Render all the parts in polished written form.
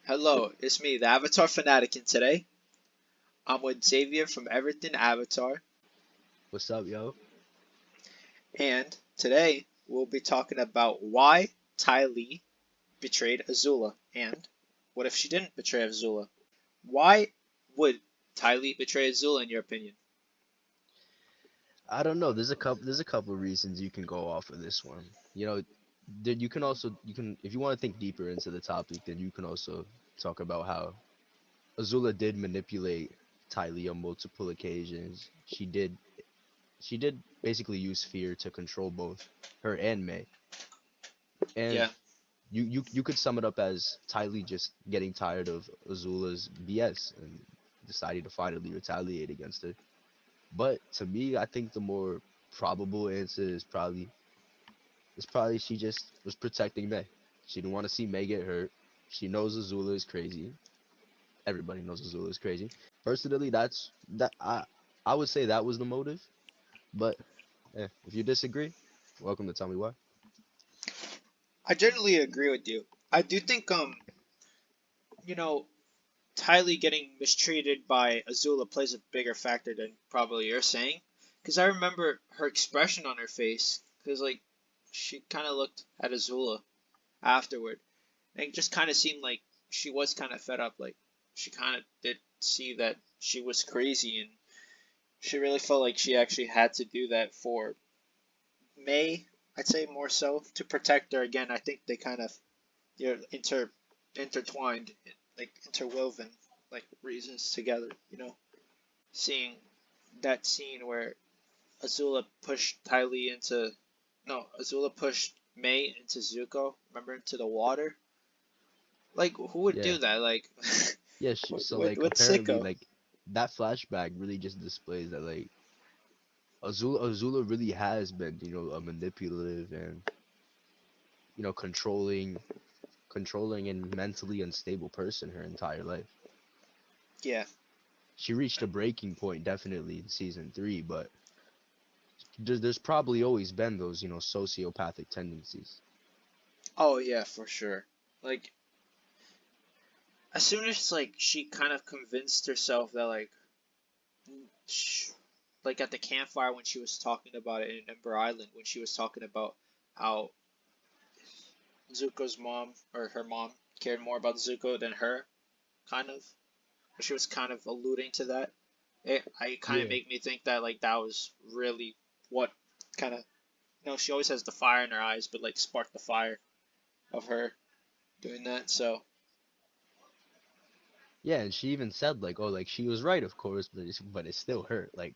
Hello, it's me, the Avatar Fanatic, and today I'm with Xavier from Everything Avatar, What's up, yo? and today we'll be talking about why Ty Lee betrayed Azula, and what if she didn't betray Azula? Why would Ty Lee betray Azula, in your opinion? I don't know. There's a couple reasons you can go off of this one. You know, then you can if you want to think deeper into the topic, then you can also talk about how Azula did manipulate Ty Lee on multiple occasions. She did basically use fear to control both her and May. And Yeah, you could sum it up as Ty Lee just getting tired of Azula's BS and deciding to finally retaliate against her. But to me, I think the more probable answer is probably she just was protecting May. She didn't want to see May get hurt. She knows Azula is crazy. Everybody knows Azula is crazy. Personally, I would say that was the motive. But if you disagree, welcome to tell me why. I generally agree with you. I do think, you know, Ty Lee getting mistreated by Azula plays a bigger factor than probably you're saying. Because I remember her expression on her face. Because, like, she kind of looked at Azula afterward. And it just kind of seemed like she was kind of fed up. Like, she kind of did see that she was crazy. And she really felt like she actually had to do that for May. I'd say more so to protect her. Again, I think they kind of, intertwined, like interwoven, like reasons together. Seeing that scene where Azula pushed Ty Lee into no, Azula pushed May into Zuko. Remember, into the water. Like, who would Yeah, do that? Like, yeah. So with like with apparently Sicko. like that flashback really just displays that like Azula really has been a manipulative and controlling and mentally unstable person her entire life. Yeah. She reached a breaking point definitely in season 3, but there's probably always been those, sociopathic tendencies. Oh yeah, for sure. Like, as soon as like she kind of convinced herself that sh- like at the campfire when she was talking about it in Ember Island, when she was talking about how Zuko's mom or her mom cared more about Zuko than her, kind of. She was kind of alluding to that. I kind of Yeah. make me think that like that was really what kind of, she always has the fire in her eyes, but like sparked the fire of her doing that. So Yeah, and she even said like, oh, like she was right, of course, but it still hurt. Like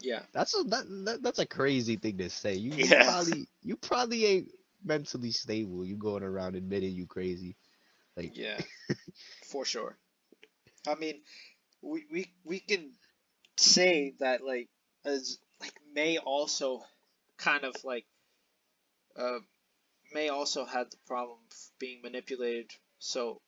yeah, that's a crazy thing to say. You you yeah, probably you probably ain't mentally stable. You going around admitting you crazy. Like yeah, for sure. I mean, we can say that like as like May also kind of like uh May also had the problem of being manipulated. So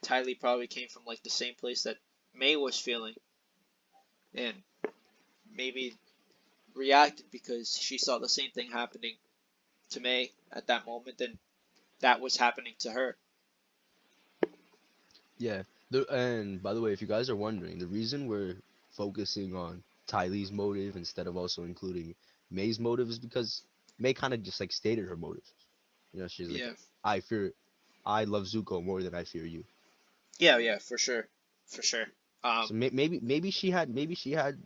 Ty Lee probably came from like the same place that May was feeling, and maybe reacted because she saw the same thing happening to May at that moment, and that was happening to her. yeah. And by the way, if you guys are wondering, the reason we're focusing on Tylee's motive instead of also including May's motive is because May kind of just like stated her motive. She's like, Yeah, I fear, I love Zuko more than I fear you. yeah, yeah, for sure, for sure. So maybe she had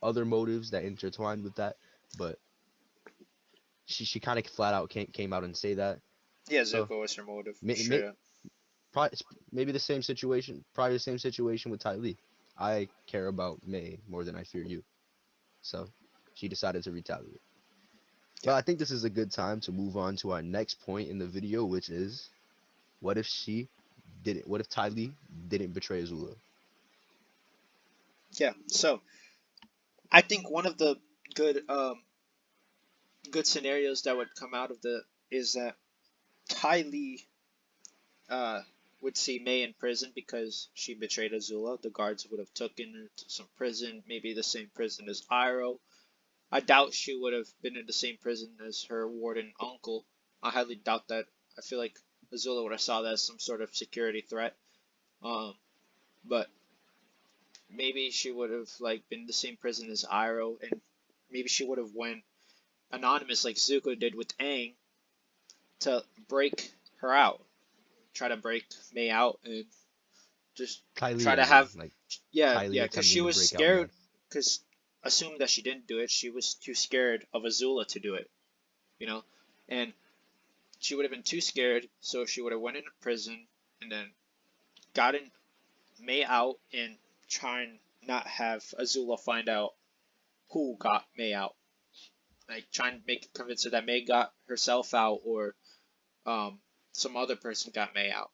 other motives that intertwined with that, but she kind of flat out came out and say that. Yeah, So Zuko was her motive, may, straight may, up. probably maybe the same situation, probably the same situation with Ty Lee. I care about May more than I fear you. So she decided to retaliate. Yeah, But I think this is a good time to move on to our next point in the video, which is what if she didn't? What if Ty Lee didn't betray Azula? yeah. So I think one of the good good scenarios that would come out of the is that Ty Lee uh would see May in prison because she betrayed Azula. The guards would have taken her to some prison, maybe the same prison as Iroh. I doubt she would have been in the same prison as her warden uncle. I highly doubt that. I feel like Azula would have saw that as some sort of security threat. Um, but maybe she would have like been in the same prison as Iroh, and maybe she would have went anonymous like Zuko did with Aang to break her out, try to break May out, and just Ty Lee, try I to mean, have like yeah, Ty Lee yeah, because she attempting to was break out May. scared. Because assumed that she didn't do it, she was too scared of Azula to do it, you know, and she would have been too scared, so she would have went into prison and then gotten May out and try and not have Azula find out who got May out. Like try and make convince her that May got herself out or um some other person got May out.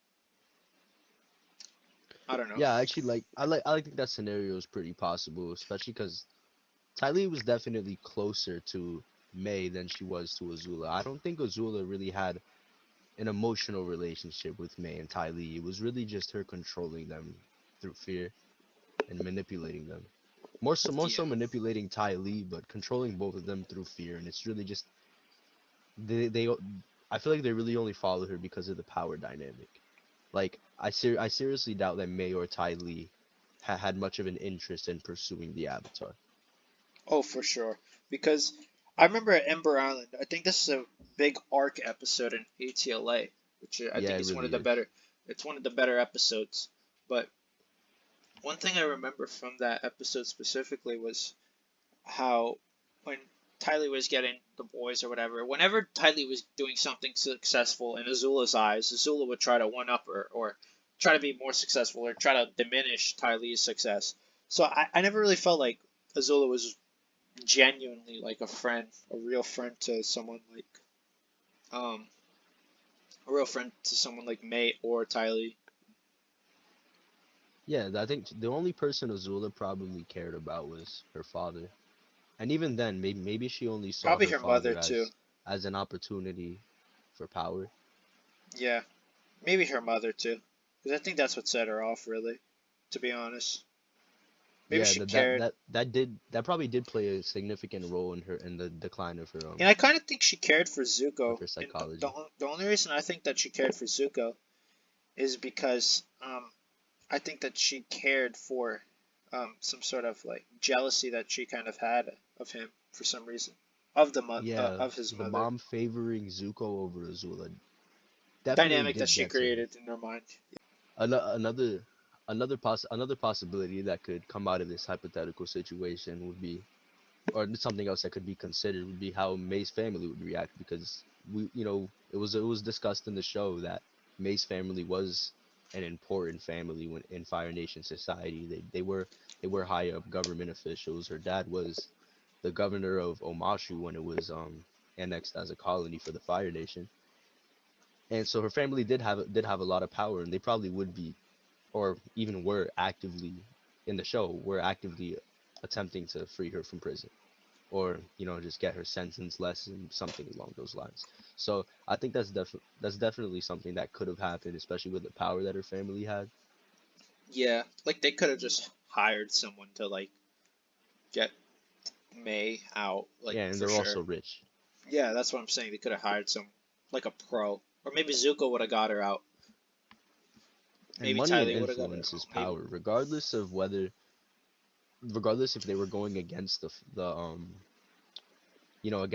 I don't know. Yeah, actually, I think that scenario is pretty possible, especially because Ty Lee was definitely closer to May than she was to Azula. I don't think Azula really had an emotional relationship with May and Ty Lee. It was really just her controlling them through fear and manipulating them. More Yeah. so manipulating Ty Lee, but controlling both of them through fear. And it's really just they I feel like they really only follow her because of the power dynamic. Like I seriously doubt that May or Ty Lee had much of an interest in pursuing the Avatar. Oh, for sure. Because I remember at Ember Island, I think this is a big arc episode in ATLA, which I Yeah, think it is one of really the is. better. It's one of the better episodes. But one thing I remember from that episode specifically was how when Ty Lee was getting the boys or whatever, whenever Ty Lee was doing something successful in Azula's eyes, Azula would try to one up her or try to be more successful or try to diminish Ty Lee's success. So I never really felt like Azula was genuinely like a friend, a real friend to someone like um a real friend to someone like May or Ty Lee. Yeah, I think the only person Azula probably cared about was her father. And even then, maybe she only saw Probably her her mother father too. as an opportunity for power. Yeah, maybe her mother too. Because I think that's what set her off, really. To be honest, maybe Yeah, she cared. that probably did play a significant role in her in the decline And I kind of think she cared for of Zuko. her And psychology. the only reason I think that she cared for Zuko is because I think that she cared for some sort of like jealousy that she kind of had of him for some reason, Yeah, of his the mother. mom favoring Zuko over Azula definitely Dynamic that did she get to her. created in her mind. Another another possibility that could come out of this hypothetical situation would be, or something else that could be considered would be how May's family would react, because it was discussed in the show that May's family was an important family when in Fire Nation society. They were high up government officials. Her dad was the governor of Omashu when it was annexed as a colony for the Fire Nation. And so her family did have a lot of power, and they probably would be, or even were actively in the show, were actively attempting to free her from prison, or just get her sentence lessened, something along those lines. So I think that's definitely something that could have happened, especially with the power that her family had. Yeah, like they could have just hired someone to like get May out, like Yeah, and for they're sure. also rich. Yeah, that's what I'm saying. They could have hired some like a pro, or maybe Zuko would have got her out. And Maybe money Ty and Lee would have got her influence is out. Maybe. power, regardless if they were going against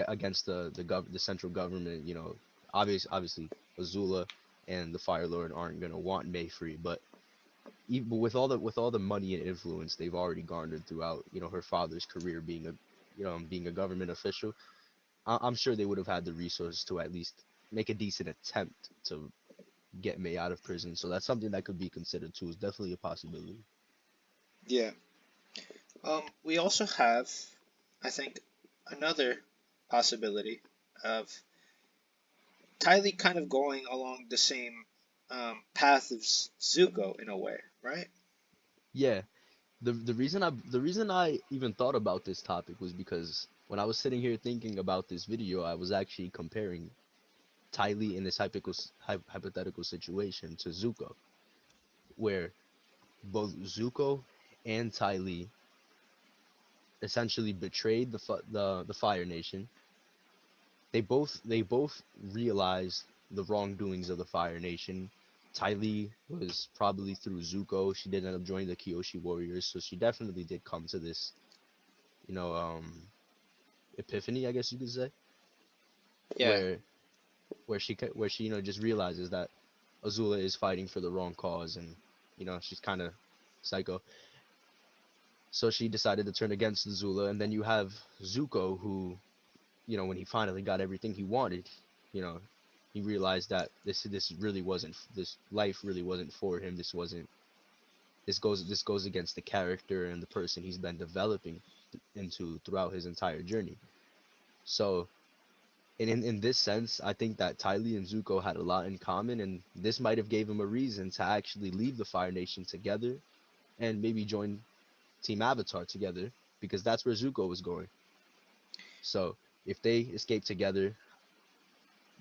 against the central government. Obviously Azula and the Fire Lord aren't gonna want May free, but even with all the money and influence they've already garnered throughout, her father's career being being a government official, I'm sure they would have had the resources to at least make a decent attempt to get May out of prison. So that's something that could be considered too. It's definitely a possibility. Yeah. We also have, I think, another possibility of Ty Lee kind of going along the same path of Zuko in a way, right? Yeah, the reason I even thought about this topic was because when I was sitting here thinking about this video, I was actually comparing Ty Lee in this hypothetical situation to Zuko, where both Zuko and Ty Lee essentially betrayed the Fire Nation. They both realized the wrongdoings of the Fire Nation. Ty Lee was probably through Zuko. She did end up joining the Kyoshi Warriors, so she definitely did come to this, you know, epiphany, I guess you could say, Yeah. where where she just realizes that Azula is fighting for the wrong cause, and she's kind of psycho. So she decided to turn against Azula, and then you have Zuko, who when he finally got everything he wanted, you know, he realized that this really wasn't this life really wasn't for him. This goes against the character and the person he's been developing into throughout his entire journey. So in this sense, I think that Ty Lee and Zuko had a lot in common, and this might have gave him a reason to actually leave the Fire Nation together and maybe join Team Avatar together, because that's where Zuko was going. So if they escaped together,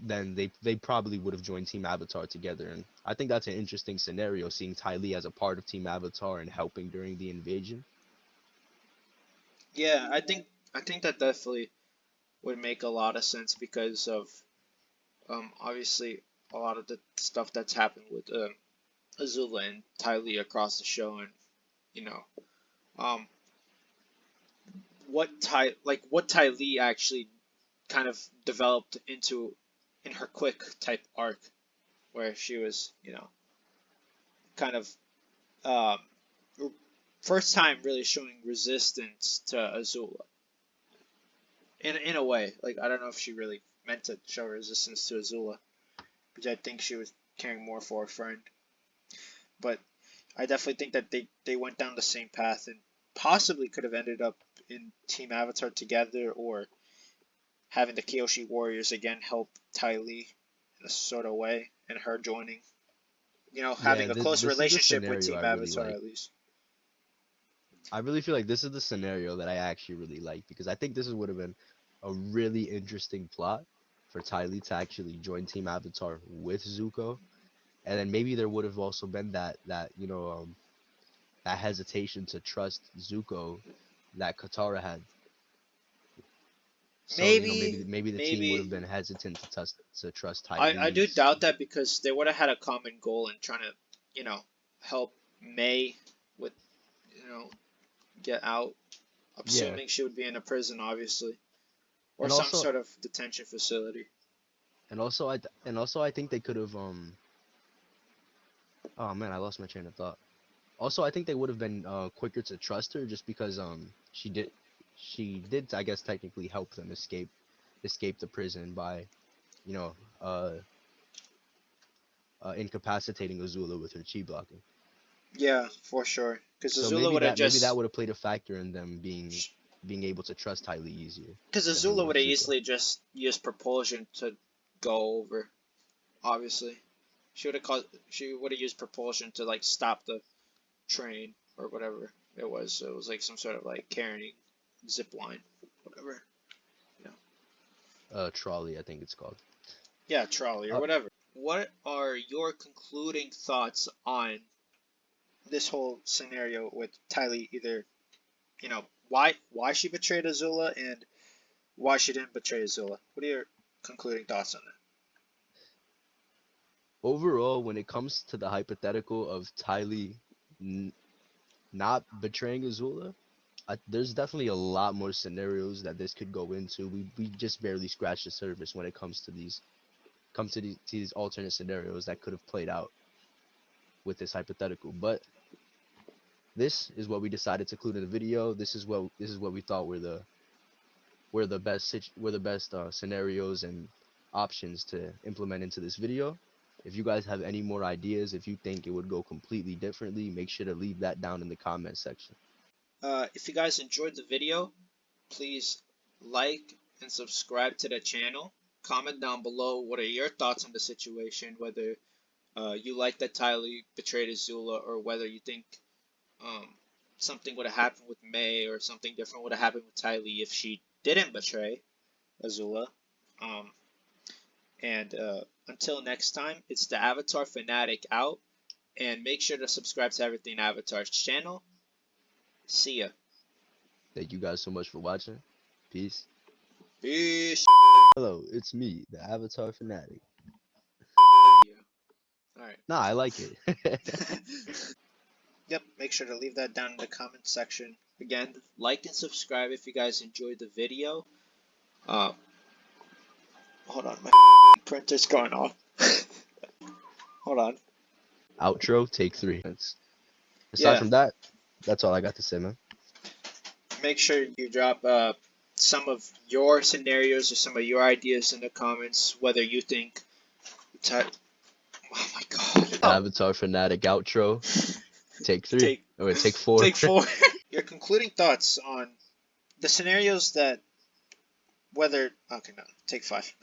then they probably would have joined Team Avatar together. And I think that's an interesting scenario, seeing Ty Lee as a part of Team Avatar and helping during the invasion. Yeah, I think that definitely would make a lot of sense because of obviously a lot of the stuff that's happened with Azula and Ty Lee across the show, and you know um what Ty Lee actually kind of developed into in her quick type arc, where she was kind of um first time really showing resistance to Azula in a way. Like, I don't know if she really meant to show resistance to Azula, because I think she was caring more for a friend. But I definitely think that they went down the same path and possibly could have ended up in Team Avatar together, or having the Kyoshi Warriors again help Ty Lee in a sort of way, and her joining. Yeah, Having a close this is the relationship with scenario I Team really Avatar like. at least. I really feel like this is the scenario that I actually really like, because I think this would have been a really interesting plot for Ty Lee to actually join Team Avatar with Zuko, and then maybe there would have also been that hesitation to trust Zuko that Katara had. So maybe Maybe, maybe the team would have maybe. been hesitant to trust Ty I do Lee's. doubt that, because they would have had a common goal in trying to, help May with, you know, get out, Yeah, assuming she would be in a prison, obviously, or and some also sort of detention facility. and also I think they could have oh man, I lost my train of thought. Also, I think they would have been quicker to trust her, just because she did, I guess, technically help them escape the prison by you know uh incapacitating Azula with her chi blocking. Yeah, for sure. Because So Azula would have maybe that just, would have played a factor in them being able to trust Ty Lee easier because than they Azula would would have have Zuko. easily just used propulsion to go over. Obviously, she would have used propulsion to like stop the train or whatever it was. So it was like some sort of like carrying zip line, whatever. You know. Trolley, I think it's called. Yeah, trolley or Uh, whatever. What are your concluding thoughts on this whole scenario with Ty Lee? Either why she betrayed Azula, and why she didn't betray Azula. What are your concluding thoughts on that? Overall, when it comes to the hypothetical of Ty Lee n- not betraying Azula, there's definitely a lot more scenarios that this could go into. We just barely scratched the surface when it comes to these alternate scenarios that could have played out with this hypothetical. But this is what we decided to include in the video. This is what we thought were the best scenarios and options to implement into this video. If you guys have any more ideas, if you think it would go completely differently, make sure to leave that down in the comment section. If you guys enjoyed the video, please like and subscribe to the channel. Comment down below what are your thoughts on the situation, whether you like that Ty Lee betrayed Azula, or whether you think um, something would have happened with May, or something different would have happened with Ty Lee if she didn't betray Azula. Um, and until next time, it's the Avatar Fanatic out, and make sure to subscribe to Everything Avatar's channel. See ya. Thank you guys so much for watching. Peace. Peace. Hello, it's me, the Avatar Fanatic. All right. Nah, I like it. Yep, make sure to leave that down in the comment section. Again, like and subscribe if you guys enjoyed the video. Uh, hold on, my printer's going off. Hold on. Outro, take 3. Aside Yeah, from that, that's all I got to say, man. make sure you drop some of your scenarios or some of your ideas in the comments, whether you think. Oh my god. The Oh, Avatar Fanatic outro, take 3. take Or take 4. take 4. Your concluding thoughts on the scenarios that whether. Okay, no, take 5.